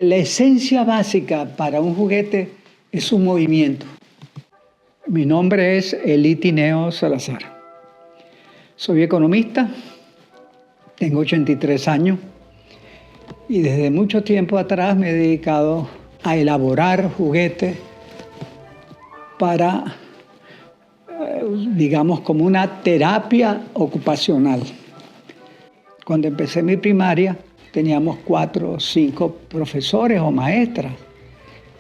La esencia básica para un juguete es su movimiento. Mi nombre es Elí Tineo Salazar. Soy economista, tengo 83 años y desde mucho tiempo atrás me he dedicado a elaborar juguetes para, digamos, como una terapia ocupacional. Cuando empecé mi primaria, teníamos 4 o 5 profesores o maestras.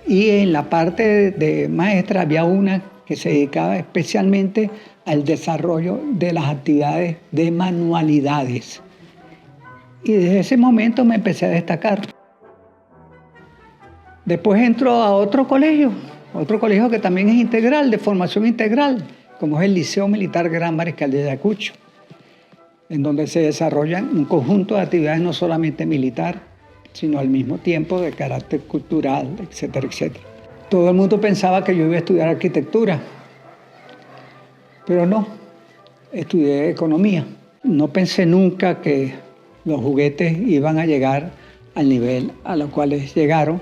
Y en la parte de maestra había una que se dedicaba especialmente al desarrollo de las actividades de manualidades. Y desde ese momento me empecé a destacar. Después entró a otro colegio que también es integral, de formación integral, como es el Liceo Militar Gran Mariscal de Ayacucho, en donde se desarrollan un conjunto de actividades no solamente militar, sino al mismo tiempo de carácter cultural, etcétera, etcétera. Todo el mundo pensaba que yo iba a estudiar arquitectura, pero no, estudié economía. No pensé nunca que los juguetes iban a llegar al nivel a los cuales llegaron,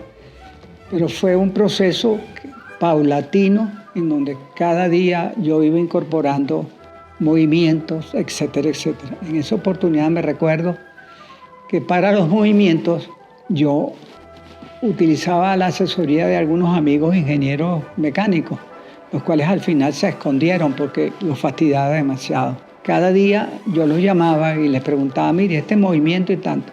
pero fue un proceso paulatino en donde cada día yo iba incorporando movimientos, etcétera, etcétera. En esa oportunidad me recuerdo que para los movimientos yo utilizaba la asesoría de algunos amigos ingenieros mecánicos, los cuales al final se escondieron porque los fastidiaba demasiado. Cada día yo los llamaba y les preguntaba, mire, este movimiento y tanto,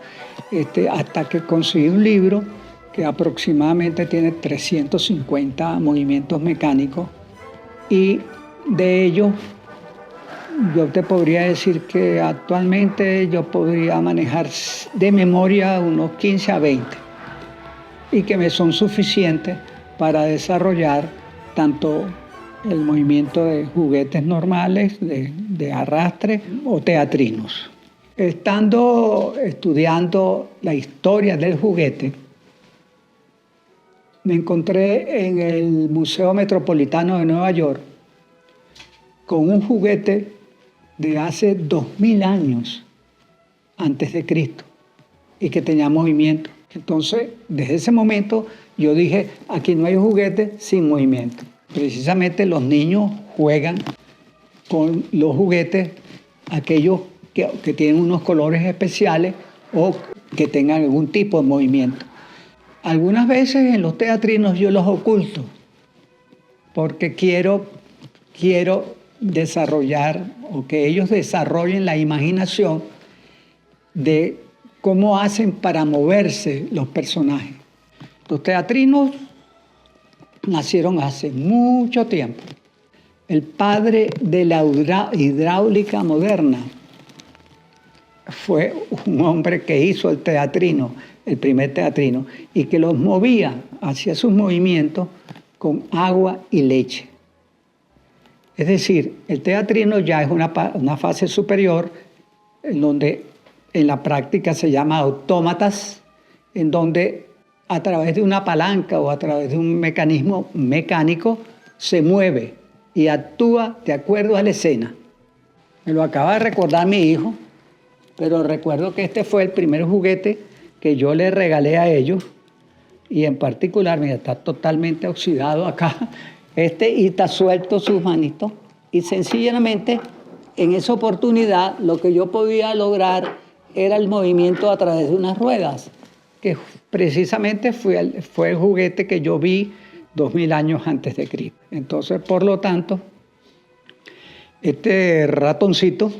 hasta que conseguí un libro que aproximadamente tiene 350 movimientos mecánicos y de ellos yo te podría decir que actualmente yo podría manejar de memoria unos 15 a 20 y que me son suficientes para desarrollar tanto el movimiento de juguetes normales, de arrastre o teatrinos. Estando estudiando la historia del juguete, me encontré en el Museo Metropolitano de Nueva York con un juguete de hace 2000 años antes de Cristo y que tenía movimiento. Entonces, desde ese momento yo dije, aquí no hay juguete sin movimiento. Precisamente los niños juegan con los juguetes, aquellos que tienen unos colores especiales o que tengan algún tipo de movimiento. Algunas veces en los teatrinos yo los oculto porque quiero desarrollar o que ellos desarrollen la imaginación de cómo hacen para moverse los personajes. Los teatrinos nacieron hace mucho tiempo. El padre de la hidráulica moderna fue un hombre que hizo el teatrino, el primer teatrino, y que los movía, hacía sus movimientos con agua y leche. Es decir, el teatrino ya es una fase superior en donde en la práctica se llama autómatas, en donde a través de una palanca o a través de un mecanismo mecánico se mueve y actúa de acuerdo a la escena. Me lo acaba de recordar mi hijo, pero recuerdo que este fue el primer juguete que yo le regalé a ellos y en particular, mira, está totalmente oxidado acá, y está suelto sus manitos y sencillamente en esa oportunidad lo que yo podía lograr era el movimiento a través de unas ruedas, que precisamente fue el juguete que yo vi 2000 años antes de Cristo. Entonces, por lo tanto, este ratoncito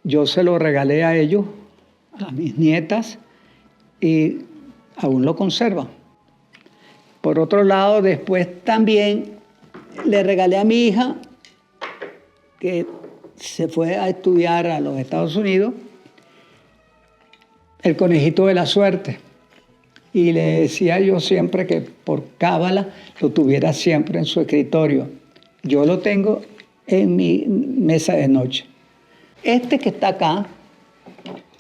yo se lo regalé a ellos, a mis nietas, y aún lo conservan. Por otro lado, después también le regalé a mi hija, que se fue a estudiar a los Estados Unidos, el conejito de la suerte. Y le decía yo siempre que por cábala lo tuviera siempre en su escritorio. Yo lo tengo en mi mesa de noche. Este que está acá,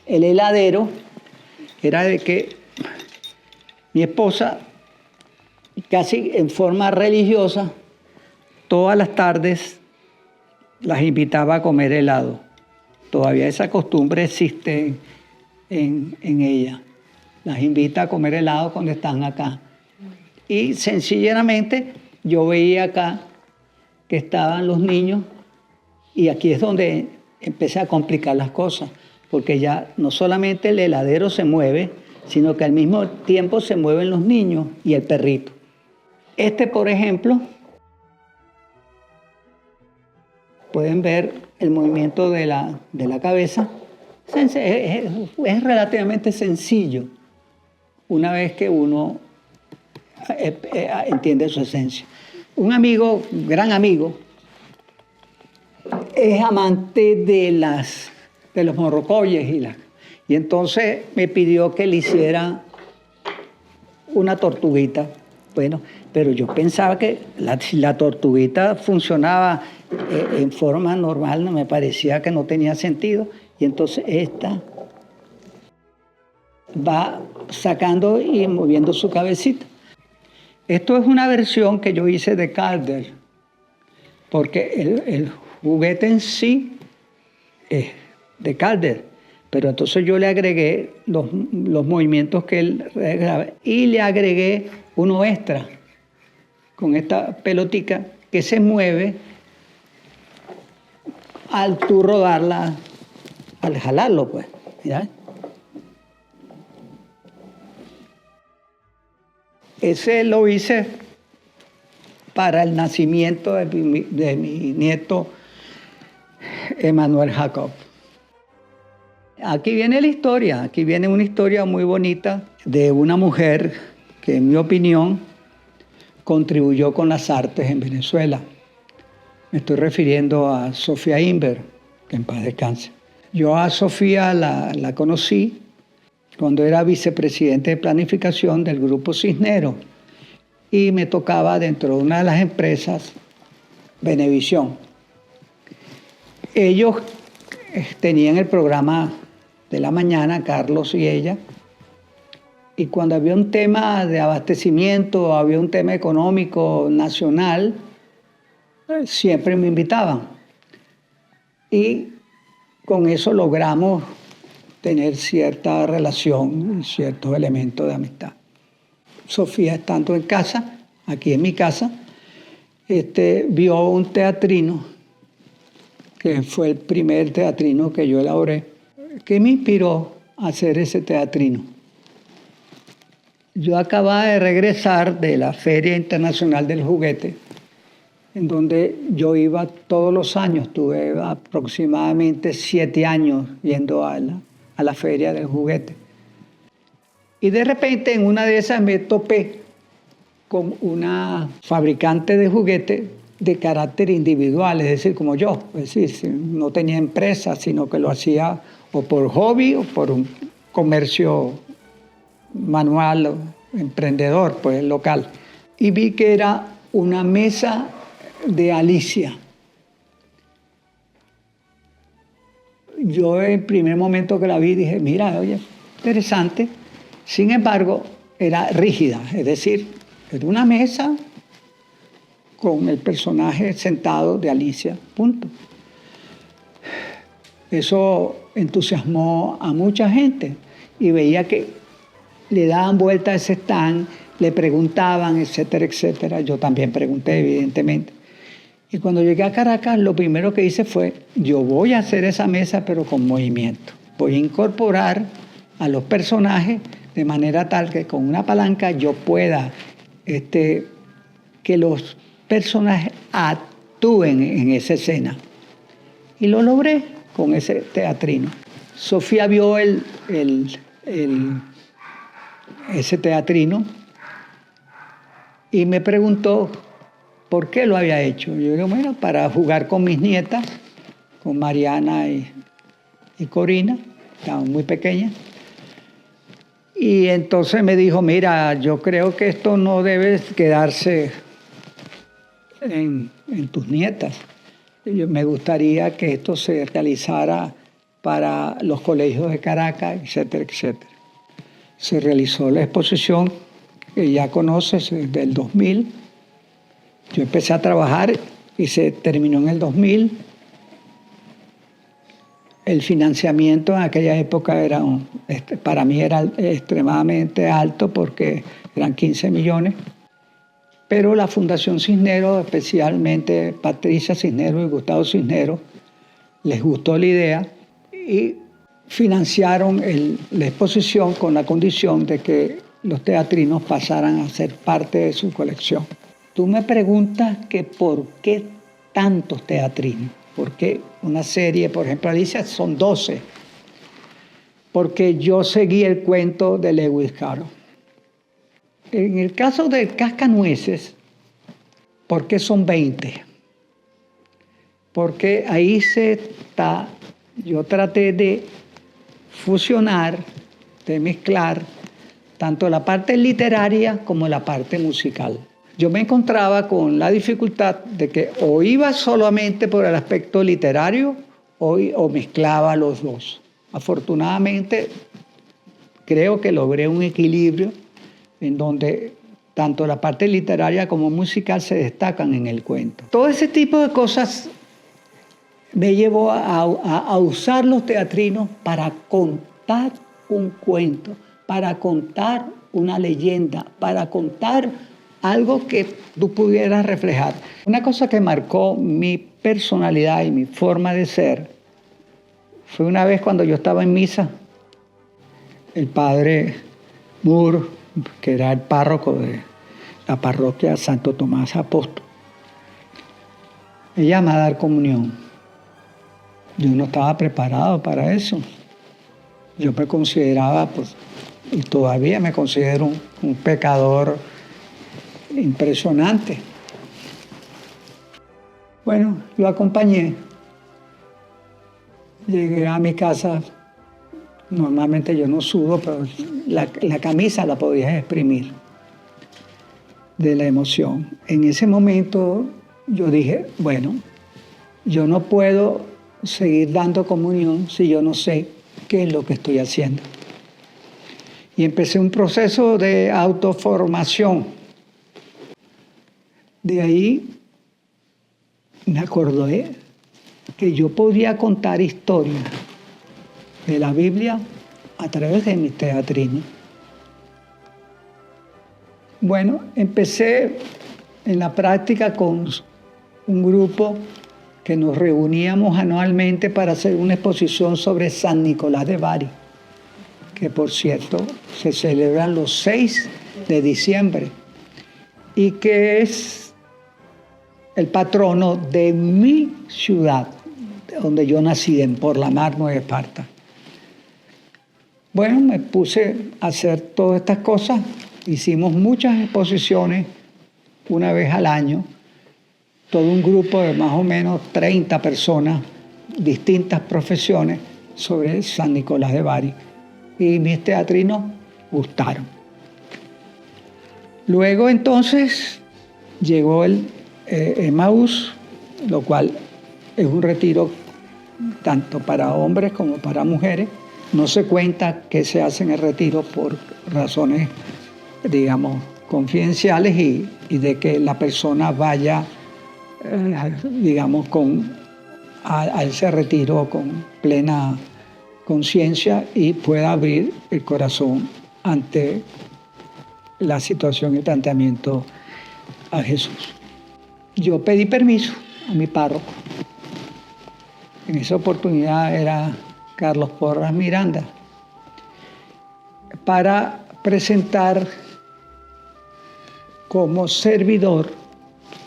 el heladero, era de que mi esposa, casi en forma religiosa, todas las tardes las invitaba a comer helado. Todavía esa costumbre existe en ella. las invita a comer helado cuando están acá. Y sencillamente yo veía acá que estaban los niños y aquí es donde empecé a complicar las cosas, porque ya no solamente el heladero se mueve, sino que al mismo tiempo se mueven los niños y el perrito. Por ejemplo, pueden ver el movimiento de la cabeza. Es relativamente sencillo una vez que uno entiende su esencia. Un amigo, gran amigo, es amante de los morrocoyes y entonces me pidió que le hiciera una tortuguita. Bueno, pero yo pensaba que si la tortuguita funcionaba en forma normal, no me parecía que no tenía sentido. Y entonces esta va sacando y moviendo su cabecita. Esto es una versión que yo hice de Calder, porque el juguete en sí es de Calder, pero entonces yo le agregué los movimientos que él graba y le agregué uno extra con esta pelotica que se mueve al tú rodarla, al jalarlo, pues. ¿Ya? Ese lo hice para el nacimiento de mi nieto Emmanuel Jacob. Aquí viene la historia, aquí viene una historia muy bonita de una mujer que, en mi opinión, contribuyó con las artes en Venezuela. Me estoy refiriendo a Sofía Inver, que en paz descanse. Yo a Sofía la conocí cuando era vicepresidente de planificación del Grupo Cisneros y me tocaba dentro de una de las empresas, Venevisión. Ellos tenían el programa de la mañana, Carlos y ella, y cuando había un tema de abastecimiento, había un tema económico nacional, siempre me invitaban. Y con eso logramos tener cierta relación y ciertos elementos de amistad. Sofía, estando en casa, aquí en mi casa, vio un teatrino, que fue el primer teatrino que yo elaboré, que me inspiró a hacer ese teatrino. Yo acababa de regresar de la Feria Internacional del Juguete, en donde yo iba todos los años, tuve aproximadamente 7 años yendo a la Feria del Juguete. Y de repente en una de esas me topé con una fabricante de juguetes de carácter individual, es decir, como yo. Es decir, no tenía empresa, sino que lo hacía o por hobby o por un comercio manual, o emprendedor, pues local. Y vi que era una mesa de Alicia. Yo en el primer momento que la vi dije, mira, oye, interesante. Sin embargo, era rígida, es decir, era una mesa con el personaje sentado de Alicia, punto. Eso entusiasmó a mucha gente y veía que le daban vuelta a ese stand, le preguntaban, etcétera, etcétera. Yo también pregunté, evidentemente. Y cuando llegué a Caracas, lo primero que hice fue, yo voy a hacer esa mesa, pero con movimiento. Voy a incorporar a los personajes de manera tal que con una palanca yo pueda que los personajes actúen en esa escena. Y lo logré con ese teatrino. Sofía vio ese teatrino y me preguntó por qué lo había hecho. Yo digo, bueno, para jugar con mis nietas, con Mariana y Corina, estaban muy pequeñas. Y entonces me dijo, mira, yo creo que esto no debe quedarse en tus nietas. Me gustaría que esto se realizara para los colegios de Caracas, etcétera, etcétera. Se realizó la exposición que ya conoces desde el 2000. Yo empecé a trabajar y se terminó en el 2000. el financiamiento en aquella época era para mí era extremadamente alto porque eran 15 millones. Pero la Fundación Cisneros, especialmente Patricia Cisneros y Gustavo Cisneros, les gustó la idea y financiaron la exposición con la condición de que los teatrinos pasaran a ser parte de su colección. Tú me preguntas que por qué tantos teatrinos, por qué una serie, por ejemplo, Alicia, son 12, porque yo seguí el cuento de Lewis Carroll. En el caso del Cascanueces, ¿por qué son 20? Porque ahí yo traté de fusionar, de mezclar tanto la parte literaria como la parte musical. Yo me encontraba con la dificultad de que o iba solamente por el aspecto literario o mezclaba los dos. Afortunadamente, creo que logré un equilibrio en donde tanto la parte literaria como musical se destacan en el cuento. Todo ese tipo de cosas me llevó a usar los teatrinos para contar un cuento, para contar una leyenda, para contar algo que tú pudieras reflejar. Una cosa que marcó mi personalidad y mi forma de ser fue una vez cuando yo estaba en misa, el padre Moore, que era el párroco de la parroquia Santo Tomás Apóstol, me llama a dar comunión. Yo no estaba preparado para eso. Yo me consideraba, pues, y todavía me considero un pecador impresionante. Bueno, lo acompañé. Llegué a mi casa. Normalmente yo no sudo, pero la camisa la podía exprimir de la emoción. En ese momento yo dije, bueno, yo no puedo seguir dando comunión si yo no sé qué es lo que estoy haciendo. Y empecé un proceso de autoformación. De ahí me acordé que yo podía contar historias de la Biblia a través de mis teatrinos. Bueno, empecé en la práctica con un grupo que nos reuníamos anualmente para hacer una exposición sobre San Nicolás de Bari, que por cierto se celebran los 6 de diciembre y que es el patrono de mi ciudad, donde yo nací, en Porlamar, Nueva Esparta. Bueno, me puse a hacer todas estas cosas. Hicimos muchas exposiciones una vez al año, todo un grupo de más o menos 30 personas, distintas profesiones, sobre San Nicolás de Bari. Y mis teatrinos gustaron. Luego entonces llegó el Emaús, lo cual es un retiro tanto para hombres como para mujeres. No se cuenta qué se hace en el retiro por razones, digamos, confidenciales y de que la persona vaya, digamos, a ese retiro con plena conciencia y pueda abrir el corazón ante la situación y el planteamiento a Jesús. Yo pedí permiso a mi párroco. En esa oportunidad era Carlos Porras Miranda, para presentar como servidor,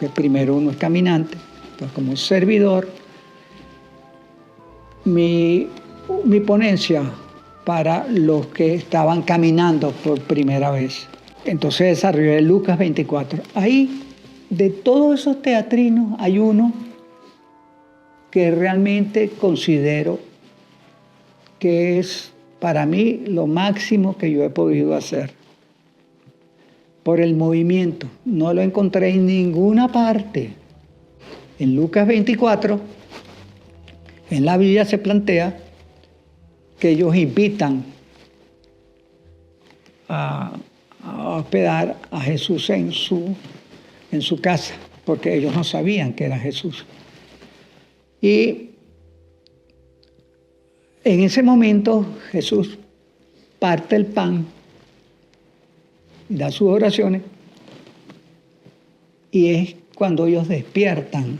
que primero uno es caminante, pero como servidor, mi ponencia para los que estaban caminando por primera vez. Entonces desarrollé Lucas 24. Ahí, de todos esos teatrinos, hay uno que realmente considero que es para mí lo máximo que yo he podido hacer. Por el movimiento. No lo encontré en ninguna parte. En Lucas 24, en la Biblia se plantea que ellos invitan a hospedar a Jesús en su casa, porque ellos no sabían que era Jesús. Y En ese momento Jesús parte el pan, da sus oraciones, y es cuando ellos despiertan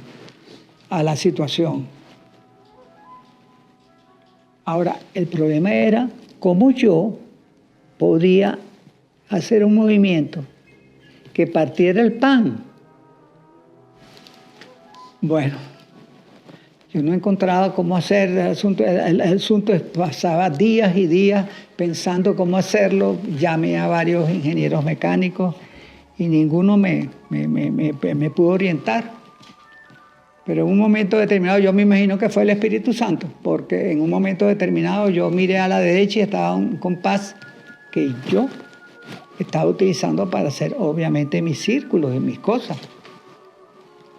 a la situación. Ahora, el problema era cómo yo podía hacer un movimiento que partiera el pan. Bueno, yo no encontraba cómo hacer el asunto pasaba días y días pensando cómo hacerlo. Llamé a varios ingenieros mecánicos y ninguno me pudo orientar. Pero en un momento determinado, yo me imagino que fue el Espíritu Santo, porque en un momento determinado yo miré a la derecha y estaba un compás que yo estaba utilizando para hacer obviamente mis círculos y mis cosas.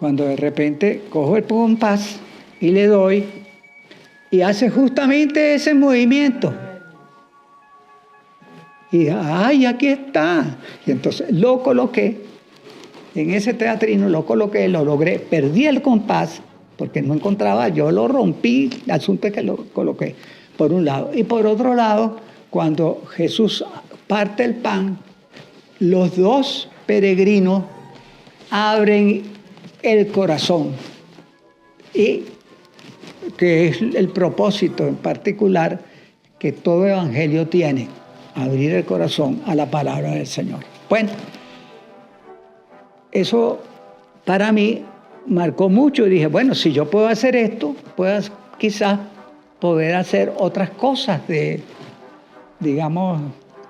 Cuando de repente cojo el compás y le doy y hace justamente ese movimiento. Y ¡ay, aquí está! Y entonces lo coloqué. En ese teatrino lo coloqué, lo logré, perdí el compás porque no encontraba, yo lo rompí, el asunto es que lo coloqué por un lado. Y por otro lado, cuando Jesús parte el pan, los dos peregrinos abren el corazón. Y que es el propósito en particular que todo evangelio tiene, abrir el corazón a la palabra del Señor. Bueno, eso para mí marcó mucho y dije, bueno, si yo puedo hacer esto, puedo quizás poder hacer otras cosas digamos,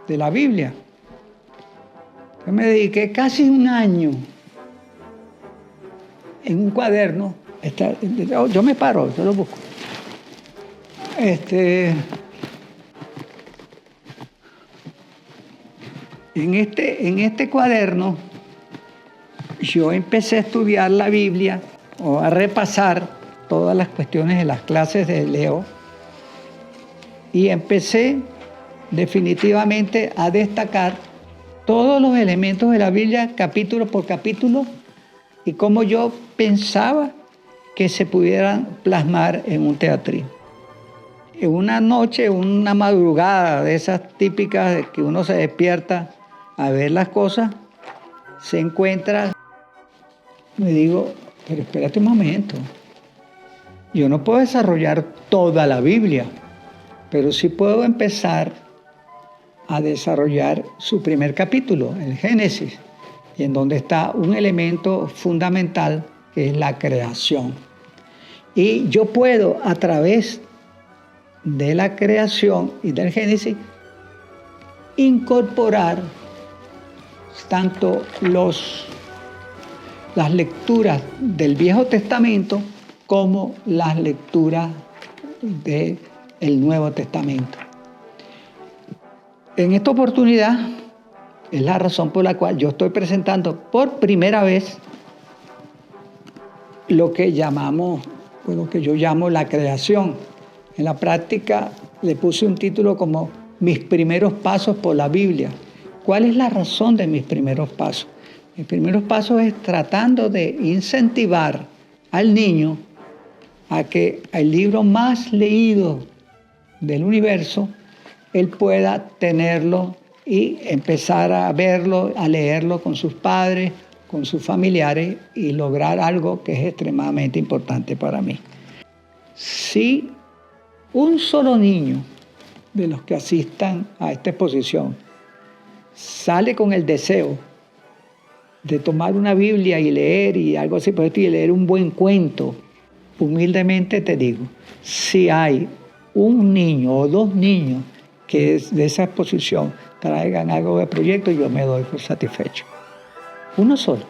de la Biblia. Yo me dediqué casi un año en un cuaderno. Yo me paro, yo lo busco. En este cuaderno yo empecé a estudiar la Biblia o a repasar todas las cuestiones de las clases de Leo y empecé definitivamente a destacar todos los elementos de la Biblia capítulo por capítulo y cómo yo pensaba que se pudieran plasmar en un teatrino. En una noche, una madrugada de esas típicas de que uno se despierta a ver las cosas, se encuentra, me digo, pero espérate un momento, yo no puedo desarrollar toda la Biblia, pero sí puedo empezar a desarrollar su primer capítulo, el Génesis, y en donde está un elemento fundamental que es la creación. Y yo puedo, a través de la creación y del Génesis, incorporar tanto las lecturas del Viejo Testamento como las lecturas del Nuevo Testamento. En esta oportunidad es la razón por la cual yo estoy presentando por primera vez lo que yo llamo la creación. En la práctica le puse un título como Mis primeros pasos por la Biblia. ¿Cuál es la razón de mis primeros pasos? Mis primeros pasos es tratando de incentivar al niño a que el libro más leído del universo, él pueda tenerlo y empezar a verlo, a leerlo con sus padres, con sus familiares y lograr algo que es extremadamente importante para mí. Si un solo niño de los que asistan a esta exposición sale con el deseo de tomar una Biblia y leer y algo así, y leer un buen cuento, humildemente te digo, si hay un niño o dos niños que de esa exposición traigan algo de proyecto, yo me doy por satisfecho. Uno solo.